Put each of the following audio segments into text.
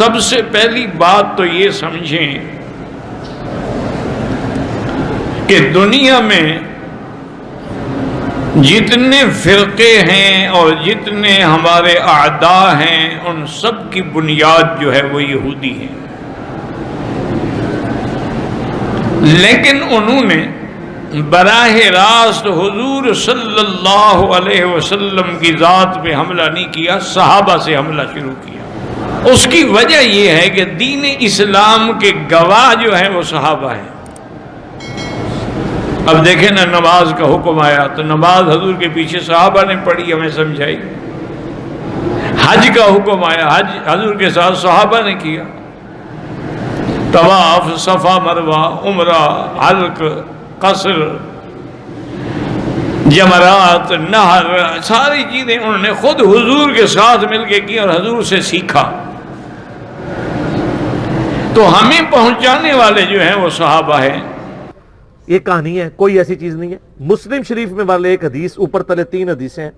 سب سے پہلی بات تو یہ سمجھیں کہ دنیا میں جتنے فرقے ہیں اور جتنے ہمارے اعداء ہیں ان سب کی بنیاد جو ہے وہ یہودی ہے، لیکن انہوں نے براہ راست حضور صلی اللہ علیہ وسلم کی ذات پہ حملہ نہیں کیا، صحابہ سے حملہ شروع کیا۔ اس کی وجہ یہ ہے کہ دین اسلام کے گواہ جو ہیں وہ صحابہ ہیں۔ اب دیکھیں نا، نماز کا حکم آیا تو نماز حضور کے پیچھے صحابہ نے پڑھی، ہمیں سمجھائی۔ حج کا حکم آیا، حج حضور کے ساتھ صحابہ نے کیا۔ طواف، صفا مروہ، عمرہ، حلق، قصر، جمرات، نہر، ساری چیزیں انہوں نے خود حضور کے ساتھ مل کے کی اور حضور سے سیکھا۔ تو ہمیں پہنچانے والے جو ہیں وہ صحابہ ہیں۔ یہ کہانی ہے، کوئی ایسی چیز نہیں ہے۔ مسلم شریف میں والے ایک حدیث، اوپر تلے 3 حدیثیں ہیں،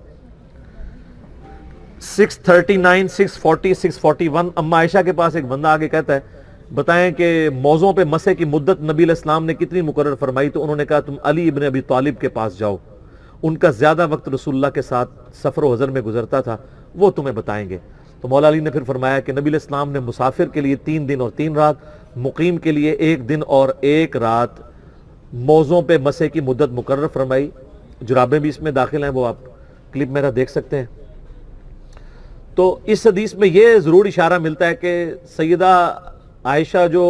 639، 640، 641۔ اما عائشہ کے پاس ایک بندہ آگے کہتا ہے بتائیں کہ موضوع پہ مسح کی مدت نبی علیہ السلام نے کتنی مقرر فرمائی؟ تو انہوں نے کہا تم علی ابن ابی طالب کے پاس جاؤ، ان کا زیادہ وقت رسول اللہ کے ساتھ سفر و حضر میں گزرتا تھا، وہ تمہیں بتائیں گے۔ تو مولا علی نے پھر فرمایا کہ نبی علیہ السلام نے مسافر کے لیے 3 دن اور 3 رات، مقیم کے لیے 1 دن اور 1 رات موضوع پہ مسح کی مدت مقرر فرمائی۔ جرابیں بھی اس میں داخل ہیں، وہ آپ کلپ میرا دیکھ سکتے ہیں۔ تو اس حدیث میں یہ ضرور اشارہ ملتا ہے کہ سیدہ عائشہ جو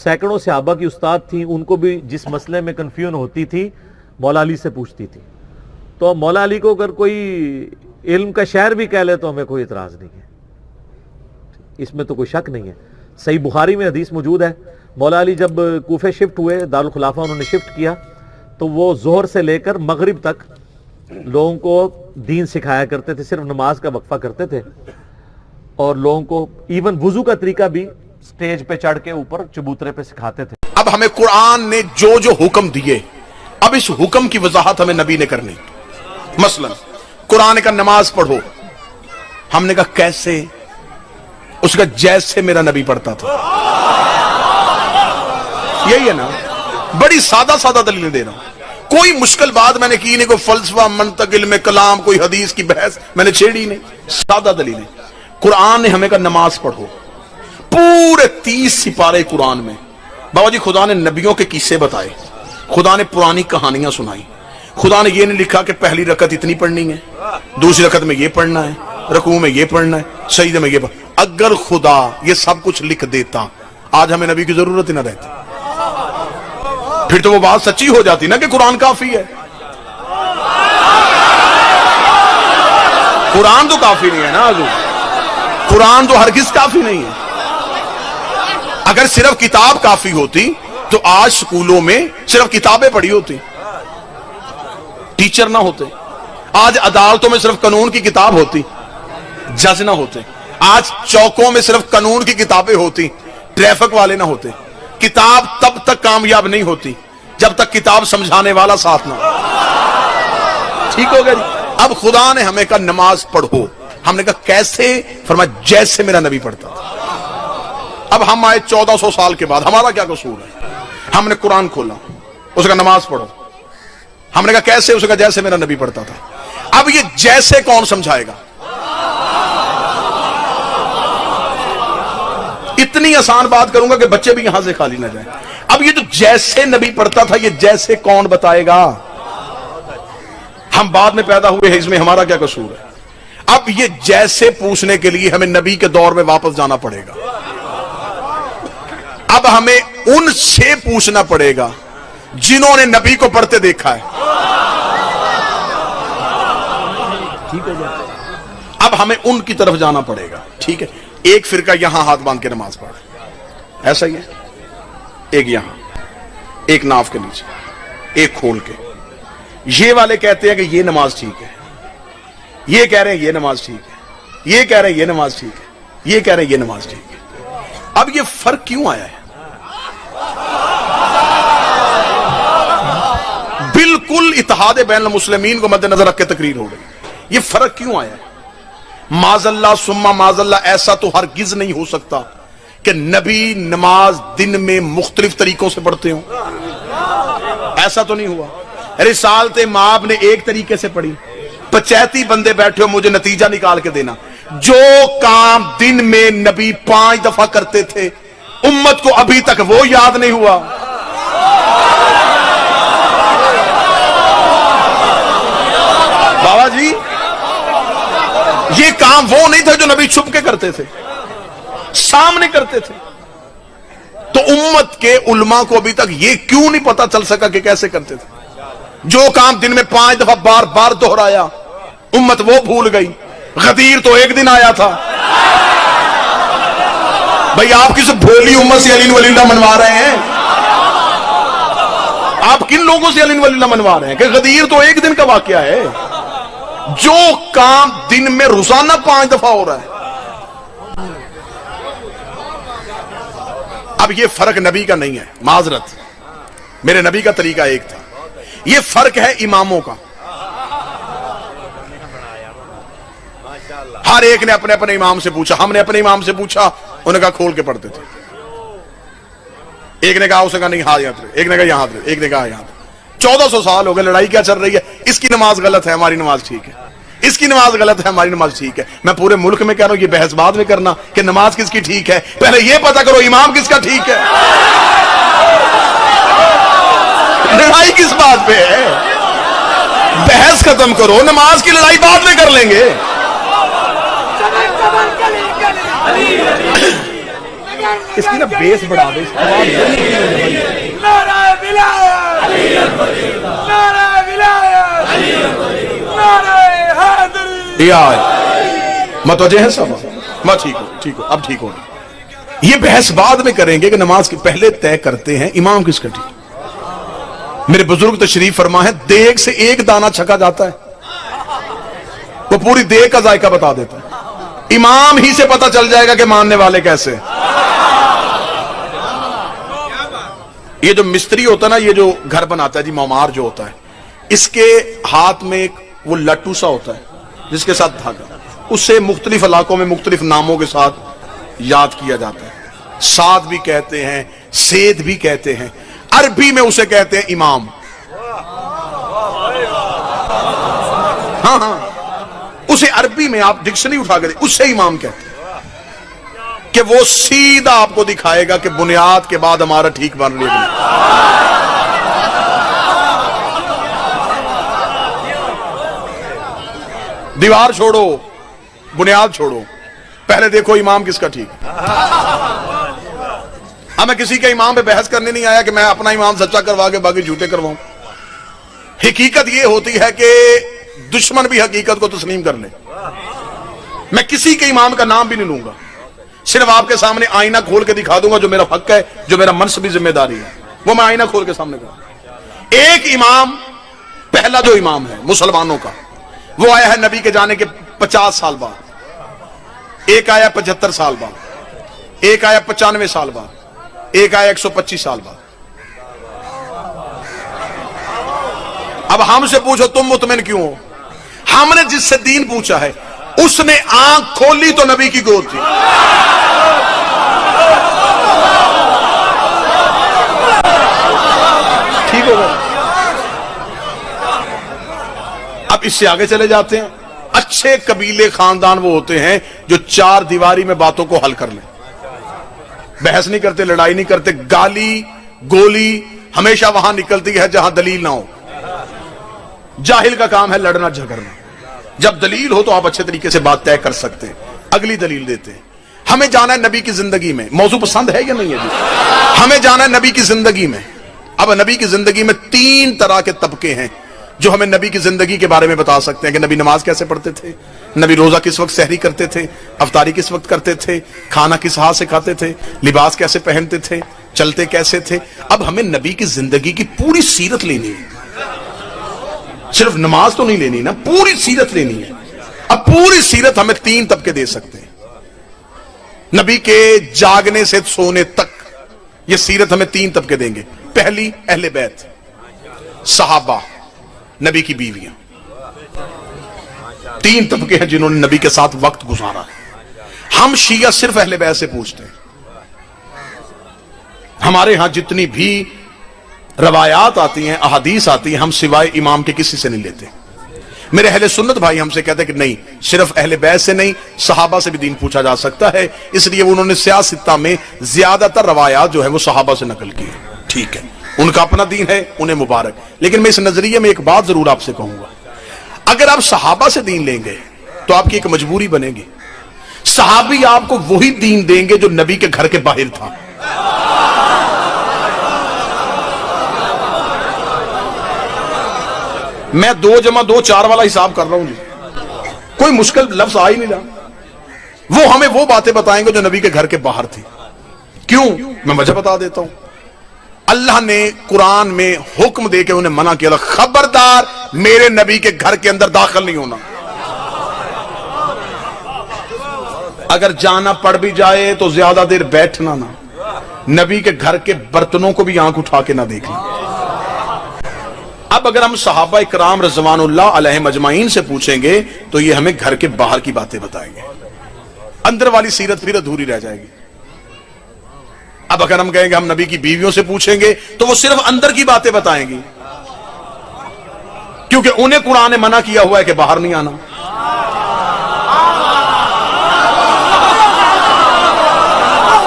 سینکڑوں صحابہ کی استاد تھیں، ان کو بھی جس مسئلے میں کنفیوژن ہوتی تھی مولا علی سے پوچھتی تھی۔ تو مولا علی کو اگر کوئی علم کا شہر بھی کہہ لے تو ہمیں کوئی اعتراض نہیں ہے، اس میں تو کوئی شک نہیں ہے۔ صحیح بخاری میں حدیث موجود ہے، مولا علی جب کوفے شفٹ ہوئے، دارالخلافہ انہوں نے شفٹ کیا، تو وہ ظہر سے لے کر مغرب تک لوگوں کو دین سکھایا کرتے تھے، صرف نماز کا وقفہ کرتے تھے، اور لوگوں کو ایون وضو کا طریقہ بھی سٹیج پہ چڑھ کے اوپر چبوترے پہ سکھاتے تھے۔ اب ہمیں قرآن نے جو جو حکم دیے، اب اس حکم کی وضاحت ہمیں نبی نے کرنی۔ مثلا قرآن کا نماز پڑھو، ہم نے کہا کیسے؟ اس کا جیسے میرا نبی پڑھتا تھا۔ یہی ہے نا، بڑی سادہ سادہ دلیلیں دے رہا ہوں، کوئی مشکل بات میں نے کی نہیں، کوئی فلسفہ، منطق، علم کلام، کوئی حدیث کی بحث میں نے چھیڑی نہیں، سادہ دلیلیں۔ قرآن نے ہمیں کہا نماز پڑھو، پورے 30 سپارے قرآن میں بابا جی خدا نے نبیوں کے قصے بتائے، خدا نے پرانی کہانیاں سنائی، خدا نے یہ نہیں لکھا کہ پہلی رکعت اتنی پڑھنی ہے، دوسری رکعت میں یہ پڑھنا ہے، رکوع میں یہ پڑھنا ہے، سجدے میں یہ پڑھنا۔ اگر خدا یہ سب کچھ لکھ دیتا، آج ہمیں نبی کی ضرورت ہی نہ رہتی، پھر تو وہ بات سچی ہو جاتی نا کہ قرآن کافی ہے۔ قرآن تو کافی نہیں ہے نا حضور، قرآن تو ہرگز کافی نہیں ہے۔ اگر صرف کتاب کافی ہوتی تو آج سکولوں میں صرف کتابیں پڑھی ہوتی، ٹیچر نہ ہوتے۔ آج عدالتوں میں صرف قانون کی کتاب ہوتی، جج نہ ہوتے۔ آج چوکوں میں صرف قانون کی کتابیں ہوتی، ٹریفک والے نہ ہوتے۔ کتاب تب تک کامیاب نہیں ہوتی جب تک کتاب سمجھانے والا ساتھ نہ ہو۔ ٹھیک ہو گیا جی؟ اب خدا نے ہمیں کہا نماز پڑھو، ہم نے کہا کیسے؟ فرمایا جیسے میرا نبی پڑھتا تھا۔ اب ہم آئے 1400 سال کے بعد، ہمارا کیا قصور ہے؟ ہم نے قرآن کھولا، اس کا نماز پڑھو، ہم نے کہا کیسے؟ اس کا جیسے میرا نبی پڑھتا تھا۔ اب یہ جیسے کون سمجھائے گا؟ اتنی آسان بات کروں گا کہ بچے بھی یہاں سے خالی نہ جائیں۔ اب یہ جو جیسے نبی پڑھتا تھا، یہ جیسے کون بتائے گا؟ ہم بعد میں پیدا ہوئے ہیں، اس میں ہمارا کیا قصور ہے؟ اب یہ جیسے پوچھنے کے لیے ہمیں نبی کے دور میں واپس جانا پڑے گا۔ اب ہمیں ان سے پوچھنا پڑے گا جنہوں نے نبی کو پڑھتے دیکھا ہے۔ ٹھیک ہے، اب ہمیں ان کی طرف جانا پڑے گا۔ ٹھیک ہے، ایک فرقہ یہاں ہاتھ باندھ کے نماز پڑھے، ایسا ہی ہے، ایک یہاں، ایک ناف کے نیچے، ایک کھول کے۔ یہ والے کہتے ہیں کہ یہ نماز ٹھیک ہے، یہ کہہ رہے ہیں یہ نماز ٹھیک ہے، یہ کہہ رہے ہیں یہ نماز ٹھیک ہے، یہ کہہ رہے ہیں یہ نماز ٹھیک ہے۔ اب یہ فرق کیوں آیا ہے؟ بالکل اتحاد بین المسلمین کو مد نظر رکھ کے تقریر ہو گئی۔ یہ فرق کیوں آیا ہے؟ معاذ اللہ ثم معاذ اللہ، ایسا تو ہرگز نہیں ہو سکتا کہ نبی نماز دن میں مختلف طریقوں سے پڑھتے ہوں؟ ایسا تو نہیں ہوا. رسالت مآب نے ایک طریقے سے پڑھی. 85 بندے بیٹھے ہو, مجھے نتیجہ نکال کے دینا. جو کام دن میں نبی 5 دفعہ کرتے تھے امت کو ابھی تک وہ یاد نہیں ہوا. بابا جی یہ کام وہ نہیں تھا جو نبی چھپ کے کرتے تھے, سامنے کرتے تھے. تو امت کے علماء کو ابھی تک یہ کیوں نہیں پتا چل سکا کہ کیسے کرتے تھے؟ جو کام دن میں 5 دفعہ بار بار دہرایا امت وہ بھول گئی. غدیر تو ایک دن آیا تھا. بھئی آپ کس بھولی امت سے علی ولی اللہ منوا رہے ہیں؟ آپ کن لوگوں سے علی ولی اللہ منوا رہے ہیں کہ غدیر تو ایک دن کا واقعہ ہے؟ جو کام دن میں روزانہ 5 دفعہ ہو رہا ہے. اب یہ فرق نبی کا نہیں ہے, معذرت, میرے نبی کا طریقہ ایک تھا. یہ فرق ہے اماموں کا. ہر ایک نے اپنے اپنے امام سے پوچھا. ہم نے اپنے امام سے پوچھا, انہوں نے کہا کھول کے پڑھتے تھے. ایک نے کہا, اس نے کہا نہیں ہاں یہاں, ایک نے کہا یہاں, ایک نے کہا یہاں. 1400 سال ہو گئے, لڑائی کیا چل رہی ہے؟ اس کی نماز غلط ہے, ہماری نماز ٹھیک ہے. اس کی نماز غلط ہے, ہماری نماز ٹھیک ہے. میں پورے ملک میں کہہ رہا ہوں, یہ بحث بعد میں کرنا کہ نماز کس کی ٹھیک ہے, پہلے یہ پتا کرو امام کس کا ٹھیک ہے. لڑائی کس بات پہ ہے؟ بحث ختم کرو, نماز کی لڑائی بعد میں کر لیں گے. اس کی نا بیس بڑھا دے. متوجہ ہے سب؟ میں ٹھیک ہو, اب ٹھیک ہو. یہ بحث بعد میں کریں گے کہ نماز کے پہلے طے کرتے ہیں امام کس کا ٹھیک. میرے بزرگ تشریف فرما ہے, دیگ سے ایک دانہ چھکا جاتا ہے وہ پوری دیگ کا ذائقہ بتا دیتا ہے. امام ہی سے پتا چل جائے گا کہ ماننے والے کیسے. یہ جو مستری ہوتا ہے نا, یہ جو گھر بناتا ہے جی, معمار جو ہوتا ہے, اس کے ہاتھ میں ایک وہ لٹو سا ہوتا ہے جس کے ساتھ دھاگا, اسے مختلف علاقوں میں مختلف ناموں کے ساتھ یاد کیا جاتا ہے. سات بھی کہتے ہیں, سید بھی کہتے ہیں. عربی میں اسے کہتے ہیں امام. ہاں ہاں, اسے عربی میں آپ ڈکشنری اٹھا کے اس سے امام کہتے ہیں کہ وہ سیدھا آپ کو دکھائے گا کہ بنیاد کے بعد ہمارا ٹھیک بن رہی ہے. دیوار چھوڑو, بنیاد چھوڑو, پہلے دیکھو امام کس کا ٹھیک. اب میں کسی کے امام پہ بحث کرنے نہیں آیا کہ میں اپنا امام سچا کروا کے باقی جھوٹے کرواؤں. حقیقت یہ ہوتی ہے کہ دشمن بھی حقیقت کو تسلیم کر لے. میں کسی کے امام کا نام بھی نہیں لوں گا, صرف آپ کے سامنے آئینہ کھول کے دکھا دوں گا جو میرا حق ہے, جو میرا منصبی ذمہ داری ہے, وہ میں آئینہ کھول کے سامنے کروں. ایک امام, پہلا جو امام ہے مسلمانوں کا, وہ آیا ہے نبی کے جانے کے 50 سال بعد, ایک آیا 75 سال بعد, ایک آیا 95 سال بعد, ایک آیا 125 سال بعد. اب ہم سے پوچھو تم مطمئن کیوں ہو؟ ہم نے جس سے دین پوچھا ہے اس نے آنکھ کھولی تو نبی کی گود تھی. ٹھیک ہوگا. اب اس سے آگے چلے جاتے ہیں. اچھے قبیلے خاندان وہ ہوتے ہیں جو 4 دیواری میں باتوں کو حل کر لیں, بحث نہیں کرتے, لڑائی نہیں کرتے. گالی گولی ہمیشہ وہاں نکلتی ہے جہاں دلیل نہ ہو. جاہل کا کام ہے لڑنا جھگڑنا. جب دلیل ہو تو آپ اچھے طریقے سے بات طے کر سکتے ہیں, اگلی دلیل دیتے ہیں. ہمیں جانا ہے نبی کی زندگی میں. موضوع پسند ہے یا نہیں ہے جی؟ ہمیں جانا ہے نبی کی زندگی میں. اب نبی کی زندگی میں 3 طرح کے طبقے ہیں جو ہمیں نبی کی زندگی کے بارے میں بتا سکتے ہیں کہ نبی نماز کیسے پڑھتے تھے, نبی روزہ کس وقت سحری کرتے تھے, افطاری کس وقت کرتے تھے, کھانا کس ہاتھ سے کھاتے تھے, لباس کیسے پہنتے تھے, چلتے کیسے تھے. اب ہمیں نبی کی زندگی کی پوری سیرت لینی ہے, صرف نماز تو نہیں لینی نا, پوری سیرت لینی ہے. اب پوری سیرت ہمیں 3 طبقے دے سکتے ہیں. نبی کے جاگنے سے سونے تک یہ سیرت ہمیں 3 طبقے دیں گے. پہلی اہل بیت, صحابہ, نبی کی بیویاں. 3 طبقے ہیں جنہوں نے نبی کے ساتھ وقت گزارا. ہم شیعہ صرف اہل بیت سے پوچھتے ہیں. ہمارے ہاں جتنی بھی روایات آتی ہیں، احادیث آتی ہیں، ہم سوائے امام کے کسی سے نہیں لیتے۔ میرے اہل سنت بھائی ہم سے کہتے ہیں کہ نہیں، صرف اہل بیت سے نہیں، صحابہ سے بھی دین پوچھا جا سکتا ہے، اس لیے انہوں نے سیاستہ میں زیادہ تر روایات جو ہے وہ صحابہ سے نقل کی ہے۔ ٹھیک ہے، ان کا اپنا دین ہے، انہیں مبارک، لیکن میں اس نظریے میں ایک بات ضرور آپ سے کہوں گا، اگر آپ صحابہ سے دین لیں گے تو آپ کی ایک مجبوری بنے گی، صحابی آپ کو وہی دین دیں گے جو نبی کے گھر کے باہر تھا۔ میں 2 + 2 4 والا حساب کر رہا ہوں جی، کوئی مشکل لفظ آ ہی نہیں رہا۔ وہ ہمیں وہ باتیں بتائیں گے جو نبی کے گھر کے باہر تھی۔ کیوں؟ میں وجہ بتا دیتا ہوں۔ اللہ نے قرآن میں حکم دے کے انہیں منع کیا تھا، خبردار میرے نبی کے گھر کے اندر داخل نہیں ہونا، اگر جانا پڑ بھی جائے تو زیادہ دیر بیٹھنا نہ، نبی کے گھر کے برتنوں کو بھی آنکھ اٹھا کے نہ دیکھنا۔ اب اگر ہم صحابہ اکرام رضوان اللہ علیہم اجمعین سے پوچھیں گے تو یہ ہمیں گھر کے باہر کی باتیں بتائیں گے، اندر والی سیرت پھر ادھوری رہ جائے گی۔ اب اگر ہم کہیں گے ہم نبی کی بیویوں سے پوچھیں گے تو وہ صرف اندر کی باتیں بتائیں گی، کیونکہ انہیں قرآن نے منع کیا ہوا ہے کہ باہر نہیں آنا۔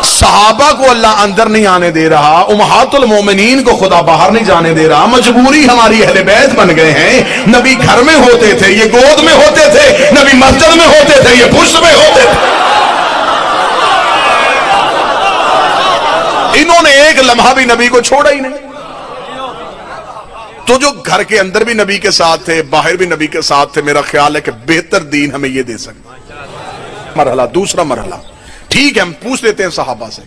صحابہ کو اللہ اندر نہیں آنے دے رہا، امہات المومنین کو خدا باہر نہیں جانے دے رہا، مجبوری ہماری اہل بیت بن گئے ہیں۔ نبی گھر میں ہوتے تھے، یہ گود میں ہوتے تھے، نبی مسجد میں ہوتے تھے، یہ پشت میں ہوتے تھے۔ انہوں نے ایک لمحہ بھی نبی کو چھوڑا ہی نہیں۔ تو جو گھر کے اندر بھی نبی کے ساتھ تھے، باہر بھی نبی کے ساتھ تھے، میرا خیال ہے کہ بہتر دین ہمیں یہ دے سکتا۔ مرحلہ دوسرا مرحلہ، ٹھیک ہے ہم پوچھ لیتے ہیں صحابہ سے،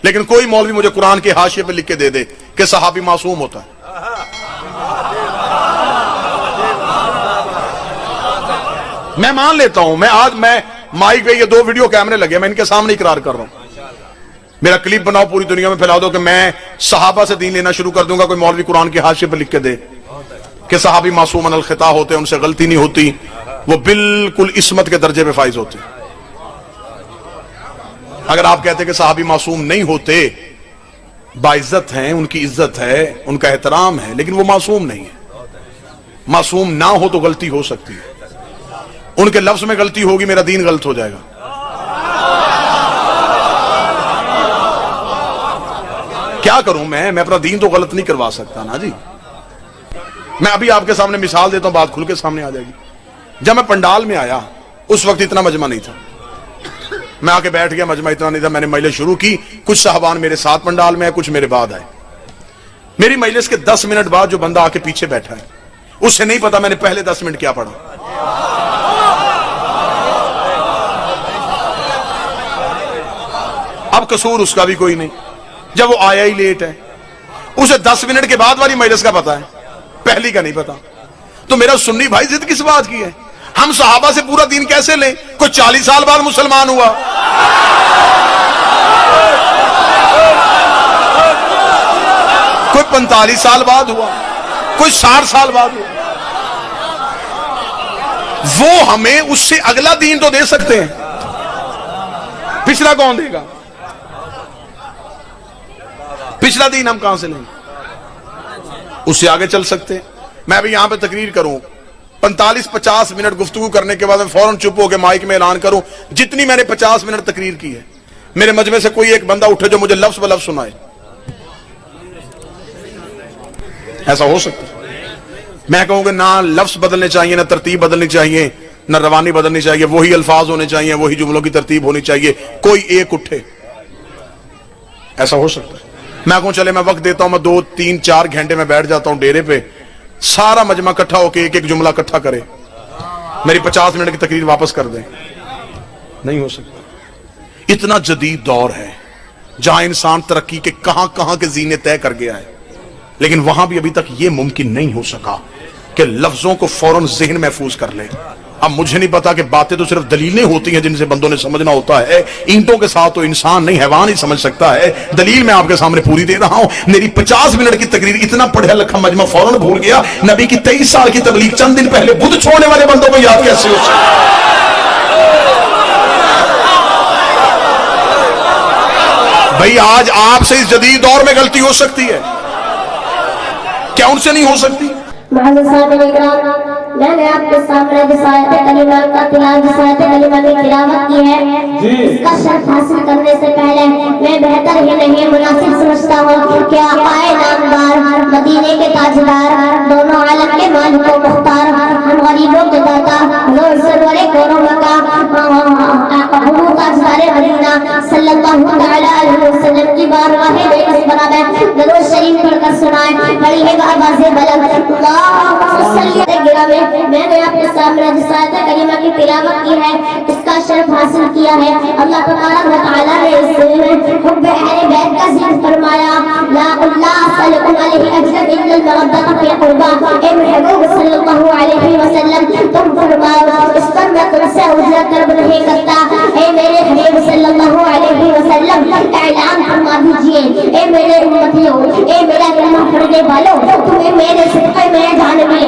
لیکن کوئی مولوی مجھے قرآن کے حاشیے پہ لکھ کے دے دے کہ صحابی معصوم ہوتا ہے۔ میں مان لیتا ہوں، میں مائک پہ یہ 2 ویڈیو کیمرے لگے، میں ان کے سامنے اقرار کر رہا ہوں، میرا کلپ بناؤ پوری دنیا میں پھیلا دو کہ میں صحابہ سے دین لینا شروع کر دوں گا، کوئی مولوی قرآن کے حاشیے پہ لکھ کے دے کہ صحابی معصوم عن الخطا ہوتے ہیں، ان سے غلطی نہیں ہوتی، وہ بالکل عصمت کے درجے پہ فائز ہوتے ہیں۔ اگر آپ کہتے کہ صحابی معصوم نہیں ہوتے، باعزت ہیں، ان کی عزت ہے، ان کا احترام ہے، لیکن وہ معصوم نہیں ہے۔ معصوم نہ ہو تو غلطی ہو سکتی ہے، ان کے لفظ میں غلطی ہوگی، میرا دین غلط ہو جائے گا۔ کیا کروں میں اپنا دین تو غلط نہیں کروا سکتا نا جی۔ میں ابھی آپ کے سامنے مثال دیتا ہوں، بات کھل کے سامنے آ جائے گی۔ جب میں پنڈال میں آیا اس وقت اتنا مجمع نہیں تھا، میں آ کے بیٹھ گیا، مجمع اتنا نہیں تھا، میں نے مجلس شروع کی، کچھ صاحبان میرے ساتھ پنڈال میں ہیں، کچھ میرے بعد آئے۔ میری مجلس کے 10 منٹ بعد جو بندہ آ کے پیچھے بیٹھا ہے، اسے نہیں پتا میں نے پہلے 10 منٹ کیا پڑھا۔ اب قصور اس کا بھی کوئی نہیں، جب وہ آیا ہی لیٹ ہے، اسے 10 منٹ کے بعد والی مجلس کا پتا ہے، پہلی کا نہیں پتا۔ تو میرا سنی بھائی ضد کس بات کی ہے؟ ہم صحابہ سے پورا دین کیسے لیں؟ کوئی 40 سال بعد مسلمان ہوا، کوئی 45 سال بعد ہوا، کوئی 60 سال بعد ہوا، وہ ہمیں اس سے اگلا دین تو دے سکتے ہیں، پچھلا کون دے گا؟ پچھلا دین ہم کہاں سے لیں گے؟ اس سے آگے چل سکتے ہیں۔ میں ابھی یہاں پہ تقریر کروں، 45-50 منٹ گفتگو کرنے کے بعد میں فوراً چپ ہو کے مائک میں اعلان کروں جتنی میں نے 50 منٹ تقریر کی ہے، میرے مجمع سے کوئی ایک بندہ اٹھے جو مجھے لفظ بلفظ سنائے، ایسا ہو سکتا ہے؟ میں کہوں گا نہ لفظ بدلنے چاہیے، نہ ترتیب بدلنی چاہیے، نہ روانی بدلنی چاہیے، وہی الفاظ ہونے چاہیے، وہی جملوں کی ترتیب ہونی چاہیے، کوئی ایک اٹھے، ایسا ہو سکتا ہے؟ میں کہوں چلے میں وقت دیتا ہوں، میں 2-3-4 گھنٹے میں بیٹھ جاتا ہوں ڈیرے پہ، سارا مجمع اکٹھا ہو کے ایک ایک جملہ اکٹھا کرے، میری 50 منٹ کی تقریر واپس کر دیں؟ نہیں ہو سکتا۔ اتنا جدید دور ہے جہاں انسان ترقی کے کہاں کہاں کے زینے طے کر گیا ہے، لیکن وہاں بھی ابھی تک یہ ممکن نہیں ہو سکا کہ لفظوں کو فوراً ذہن محفوظ کر لے۔ اب مجھے نہیں پتا کہ باتیں تو صرف دلیلیں ہوتی ہیں جن سے بندوں نے سمجھنا ہوتا ہے، اینٹوں کے ساتھ تو انسان نہیں حیوان ہی سمجھ سکتا ہے۔ دلیل میں آپ کے سامنے پوری دے رہا ہوں، میری 50 منٹ کی تقریر اتنا پڑھا لکھا مجمع فوراً بھول گیا، نبی کی 23 سال کی تبلیغ چند دن پہلے بدھ چھوڑنے والے بندوں کو یاد کیسے ہو سکتا؟ بھئی آج آپ سے اس جدید دور میں غلطی ہو سکتی ہے کیا ان سے نہیں ہو سکتی؟ معزز سامعین اکرام، میں نے آپ کے سامنے جسایت کلمہ کا جسایت کلمہ کی تلاوت کی ہے. اس کا شرف حاصل کرنے سے پہلے میں بہتر ہی نہیں مناسب سمجھتا ہوں کہ آقائے نامدار، مدینے کے تاجدار، دونوں عالم کے مالک و مختار، ہم غریبوں کے داتا، حضور سرور کون مکہ، حضور تاجدار مدینہ صلی اللہ تعالی علیہ وسلم کی بارگاہ بے نسبت میں درود شریف پڑھ کر سنائیں. پڑھیے گا آواز بلند. اللہم صلی علیہ. میں نے آپ کے سامنے جسایت کریمہ کی تلاوت کی ہے، اس کا شرف حاصل کیا ہے. اللہ تبارک و تعالیٰ نے اس میں حب اہل بیت کا ذکر فرمایا. لا اسألکم علیہ اجرا الا المودۃ فی القربى. اے محبوب صلی اللہ علیہ وسلم تم فرماؤ اس پر میں تم سے اجرت طلب نہیں کرتا. اے میرے حبیب صلی اللہ علیہ وسلم اعلان فرما دیجئے، اے میرے امتیوں، اے میرا کلمہ پڑھنے والوں، تمہیں میرے صدقے میں جان ملے